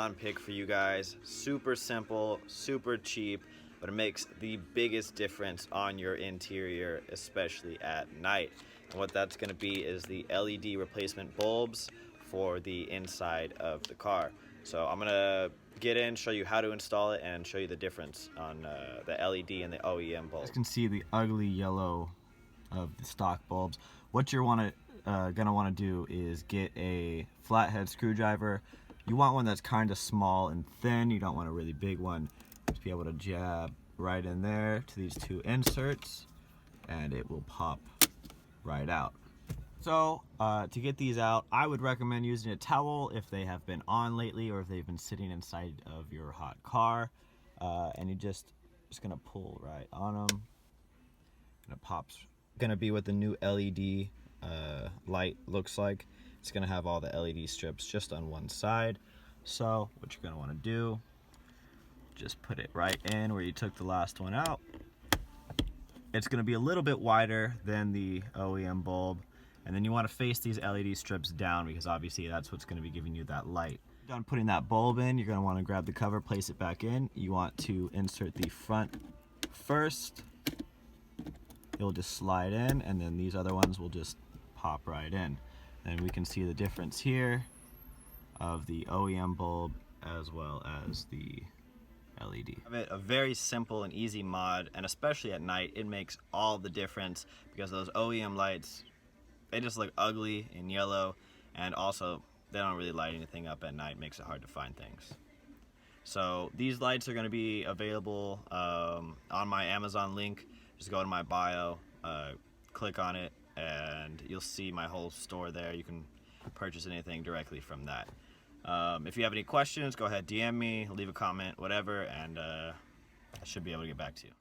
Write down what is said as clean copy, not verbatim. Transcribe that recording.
Amazon pick for you guys. Super simple, super cheap, but it makes the biggest difference on your interior, especially at night. And what that's going to be is the LED replacement bulbs for the inside of the car. So I'm going to get in, show you how to install it, and show you the difference on the LED and the OEM bulb. You can see the ugly yellow of the stock bulbs. What you're gonna want to do is get a flathead screwdriver. You want one that's kind of small and thin. You don't want a really big one. To be able to jab right in there to these two inserts, and it will pop right out. So to get these out, I would recommend using a towel if they have been on lately or if they've been sitting inside of your hot car. And you just gonna pull right on them, and it pops. Gonna be what the new LED light looks like. It's gonna have all the LED strips just on one side. So what you're gonna want to do, just put it right in where you took the last one out. It's gonna be a little bit wider than the OEM bulb, and then you want to face these LED strips down because obviously that's what's gonna be giving you that light. Done putting that bulb in, you're gonna want to grab the cover, place it back in. You want to insert the front first. It'll just slide in, and then these other ones will just pop right in. And we can see the difference here of the OEM bulb as well as the LED. A very simple and easy mod, and especially at night, it makes all the difference because those OEM lights, they just look ugly and yellow, and also they don't really light anything up at night. Makes it hard to find things. So these lights are going to be available on my Amazon link. Just go to my bio, click on it, and you'll see my whole store there. You can purchase anything directly from that. If you have any questions, go ahead, DM me, leave a comment, whatever, and I should be able to get back to you.